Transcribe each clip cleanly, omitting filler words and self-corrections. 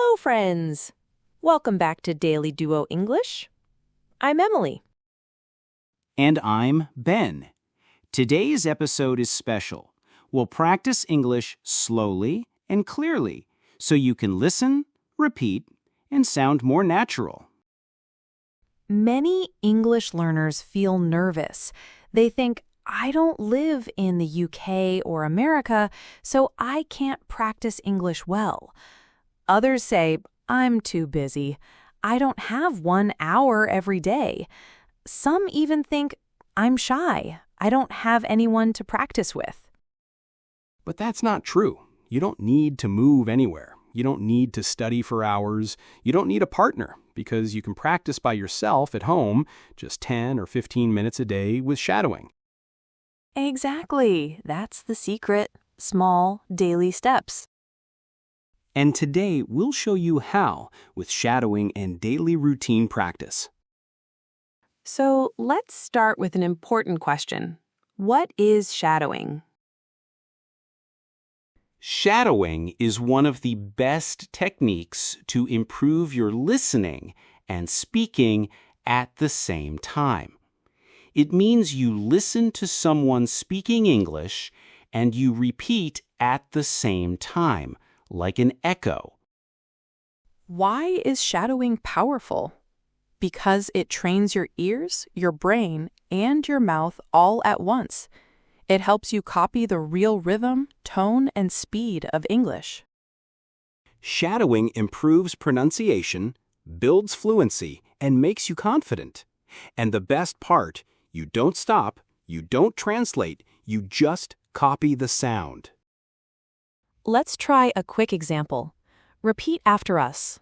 Hello, friends! Welcome back to Daily Duo English. I'm Emily. And I'm Ben. Today's episode is special. We'll practice English slowly and clearly so you can listen, repeat, and sound more natural. Many English learners feel nervous. They think, I don't live in the UK or America, so I can't practice English well. Others say, I'm too busy. I don't have 1 hour every day. Some even think, I'm shy. I don't have anyone to practice with. But that's not true. You don't need to move anywhere. You don't need to study for hours. You don't need a partner because you can practice by yourself at home just 10 or 15 minutes a day with shadowing. Exactly. That's the secret. Small, daily steps. And today we'll show you how with shadowing and daily routine practice. So let's start with an important question. What is shadowing? Shadowing is one of the best techniques to improve your listening and speaking at the same time. It means you listen to someone speaking English and you repeat at the same time, like an echo. Why is shadowing powerful? Because it trains your ears, your brain, and your mouth all at once. It helps you copy the real rhythm, tone, and speed of English. Shadowing improves pronunciation, builds fluency, and makes you confident. And the best part, you don't stop, you don't translate, you just copy the sound. Let's try a quick example. Repeat after us.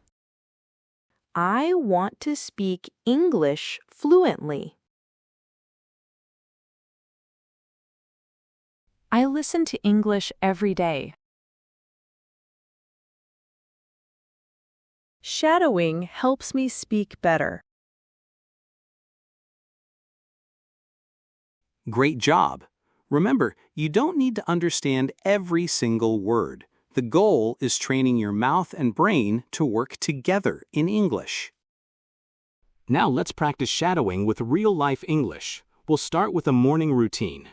I want to speak English fluently. I listen to English every day. Shadowing helps me speak better. Great job! Remember, you don't need to understand every single word. The goal is training your mouth and brain to work together in English. Now let's practice shadowing with real-life English. We'll start with a morning routine.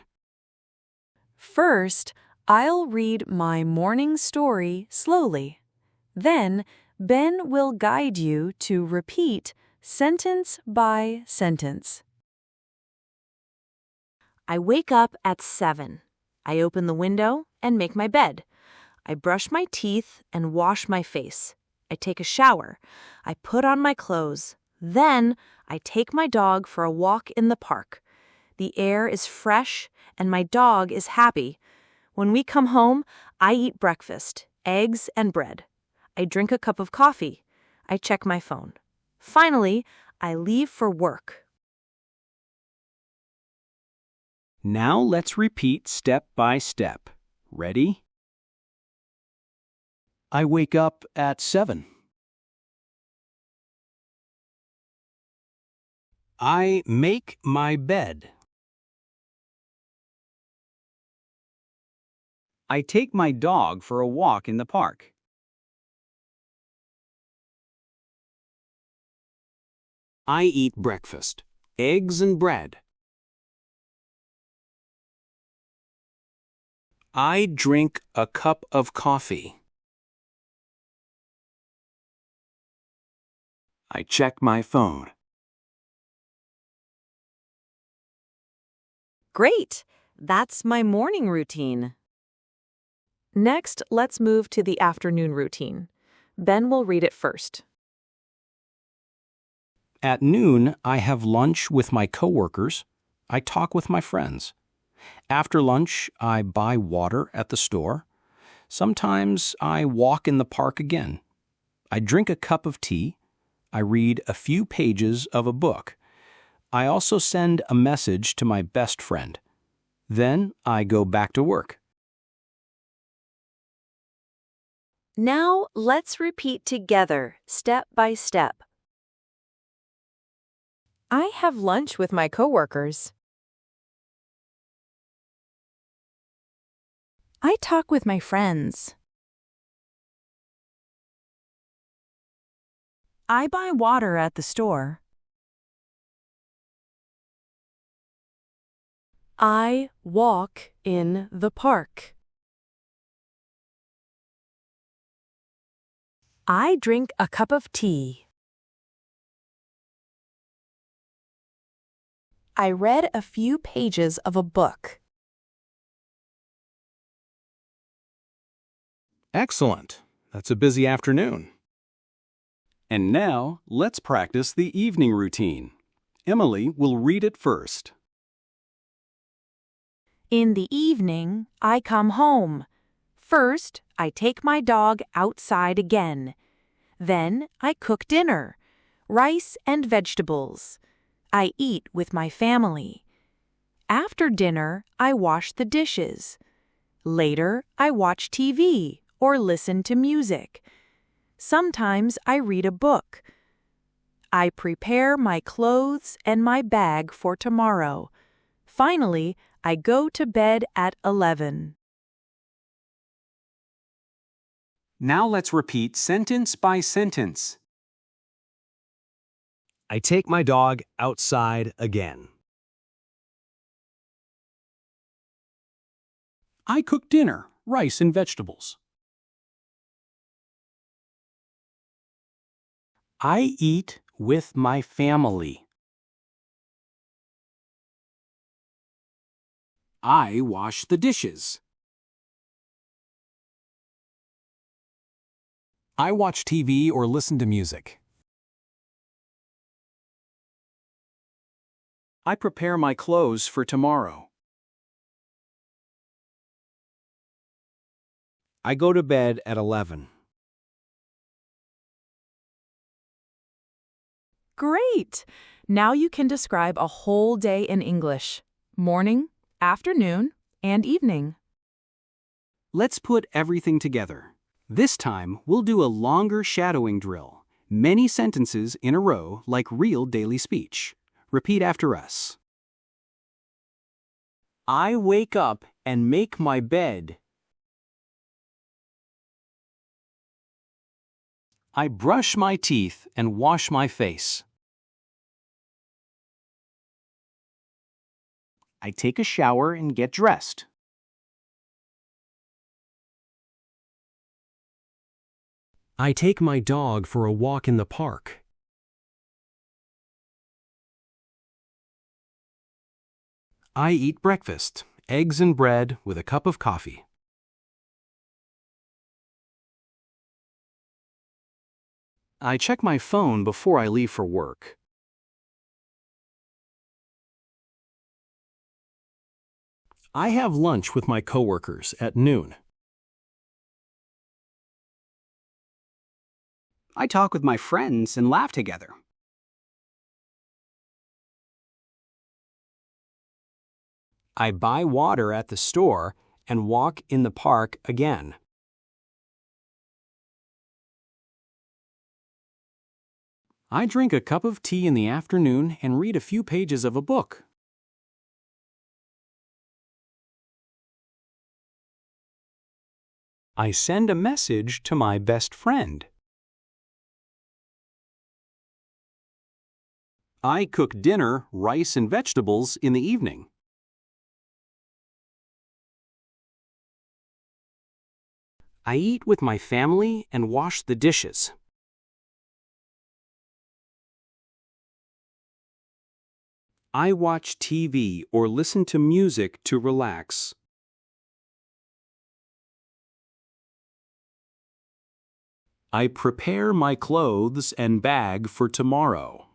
First, I'll read my morning story slowly. Then, Ben will guide you to repeat sentence by sentence. I wake up at 7. I open the window and make my bed. I brush my teeth and wash my face. I take a shower. I put on my clothes. Then, I take my dog for a walk in the park. The air is fresh and my dog is happy. When we come home, I eat breakfast, eggs and bread. I drink a cup of coffee. I check my phone. Finally, I leave for work. Now let's repeat step by step. Ready? I wake up at 7. I make my bed. I take my dog for a walk in the park. I eat breakfast, eggs and bread. I drink a cup of coffee. I check my phone. Great! That's my morning routine. Next, let's move to the afternoon routine. Ben will read it first. At noon, I have lunch with my coworkers. I talk with my friends. After lunch, I buy water at the store. Sometimes I walk in the park again. I drink a cup of tea. I read a few pages of a book. I also send a message to my best friend. Then I go back to work. Now, let's repeat together, step by step. I have lunch with my coworkers. I talk with my friends. I buy water at the store. I walk in the park. I drink a cup of tea. I read a few pages of a book. Excellent. That's a busy afternoon. And now, let's practice the evening routine. Emily will read it first. In the evening, I come home. First, I take my dog outside again. Then, I cook dinner, rice and vegetables. I eat with my family. After dinner, I wash the dishes. Later, I watch TV or listen to music. Sometimes I read a book. I prepare my clothes and my bag for tomorrow. Finally, I go to bed at 11. Now let's repeat sentence by sentence. I take my dog outside again. I cook dinner, rice and vegetables. I eat with my family. I wash the dishes. I watch TV or listen to music. I prepare my clothes for tomorrow. I go to bed at 11. Great! Now you can describe a whole day in English: morning, afternoon, and evening. Let's put everything together. This time, we'll do a longer shadowing drill. Many sentences in a row like real daily speech. Repeat after us. I wake up and make my bed. I brush my teeth and wash my face. I take a shower and get dressed. I take my dog for a walk in the park. I eat breakfast, eggs and bread with a cup of coffee. I check my phone before I leave for work. I have lunch with my coworkers at noon. I talk with my friends and laugh together. I buy water at the store and walk in the park again. I drink a cup of tea in the afternoon and read a few pages of a book. I send a message to my best friend. I cook dinner, rice and vegetables in the evening. I eat with my family and wash the dishes. I watch TV or listen to music to relax. I prepare my clothes and bag for tomorrow.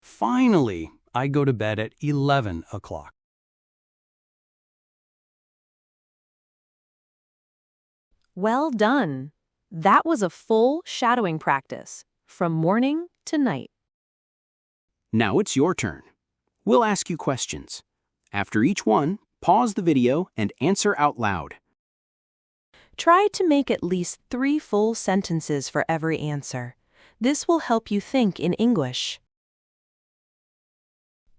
Finally, I go to bed at 11 o'clock. Well done! That was a full shadowing practice, from morning to night. Now it's your turn. We'll ask you questions. After each one, pause the video and answer out loud. Try to make at least 3 full sentences for every answer. This will help you think in English.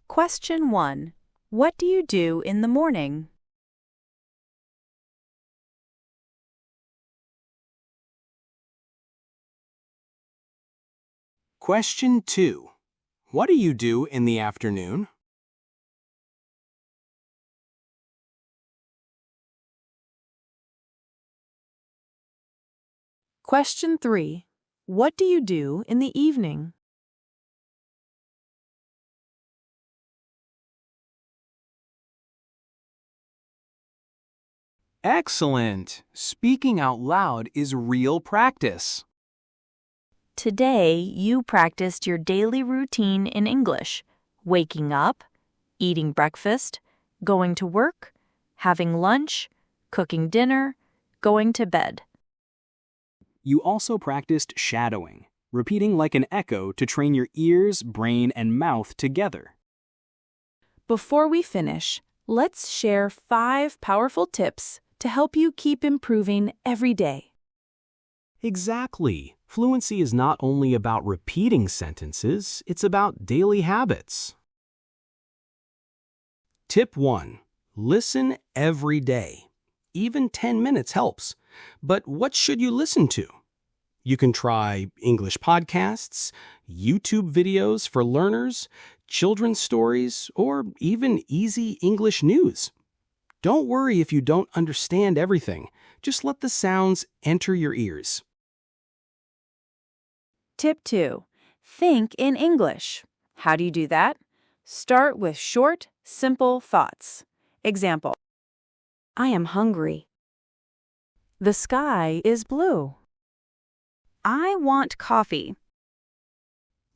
Question 1. What do you do in the morning? Question 2. What do you do in the afternoon? Question 3. What do you do in the evening? Excellent! Speaking out loud is real practice. Today, you practiced your daily routine in English: waking up, eating breakfast, going to work, having lunch, cooking dinner, going to bed. You also practiced shadowing, repeating like an echo to train your ears, brain, and mouth together. Before we finish, let's share 5 powerful tips to help you keep improving every day. Exactly. Fluency is not only about repeating sentences, it's about daily habits. Tip 1. Listen every day. Even 10 minutes helps. But what should you listen to? You can try English podcasts, YouTube videos for learners, children's stories, or even easy English news. Don't worry if you don't understand everything. Just let the sounds enter your ears. Tip 2. Think in English. How do you do that? Start with short, simple thoughts. Example: I am hungry. The sky is blue. I want coffee.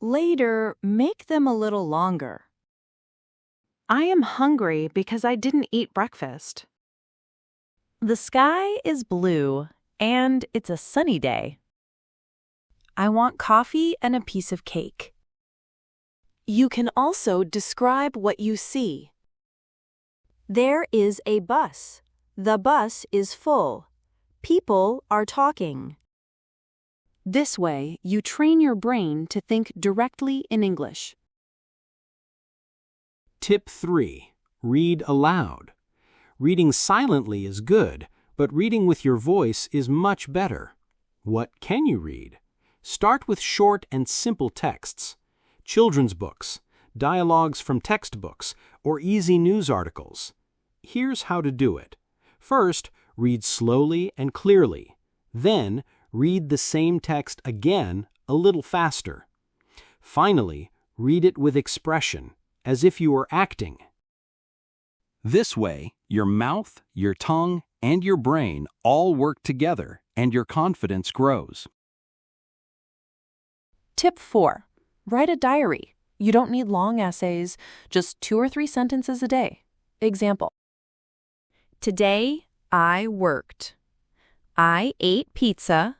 Later, make them a little longer. I am hungry because I didn't eat breakfast. The sky is blue, and it's a sunny day. I want coffee and a piece of cake. You can also describe what you see. There is a bus. The bus is full. People are talking. This way, you train your brain to think directly in English. Tip 3. Read aloud. Reading silently is good, but reading with your voice is much better. What can you read? Start with short and simple texts. Children's books, dialogues from textbooks, or easy news articles. Here's how to do it. First, read slowly and clearly. Then, read the same text again a little faster. Finally, read it with expression, as if you were acting. This way, your mouth, your tongue, and your brain all work together, and your confidence grows. Tip 4. Write a diary. You don't need long essays, just 2 or 3 sentences a day. Example: Today, I worked. I ate pizza.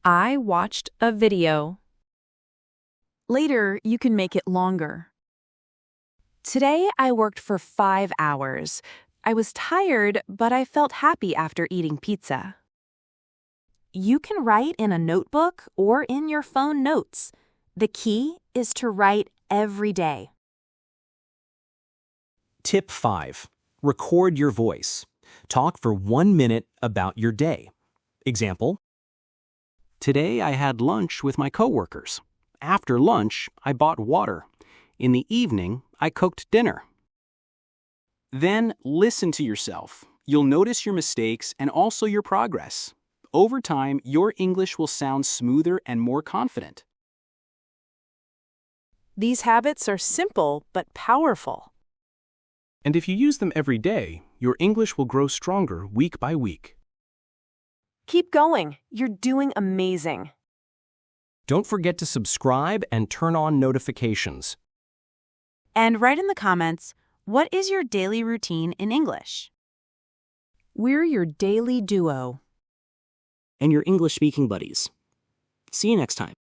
I watched a video. Later, you can make it longer. Today, I worked for 5 hours. I was tired, but I felt happy after eating pizza. You can write in a notebook or in your phone notes. The key is to write every day. Tip 5. Record your voice. Talk for 1 minute about your day. Example: Today I had lunch with my coworkers. After lunch, I bought water. In the evening, I cooked dinner. Then listen to yourself. You'll notice your mistakes and also your progress. Over time, your English will sound smoother and more confident. These habits are simple but powerful. And if you use them every day, your English will grow stronger week by week. Keep going. You're doing amazing. Don't forget to subscribe and turn on notifications. And write in the comments, what is your daily routine in English? We're your daily duo. And your English speaking buddies. See you next time.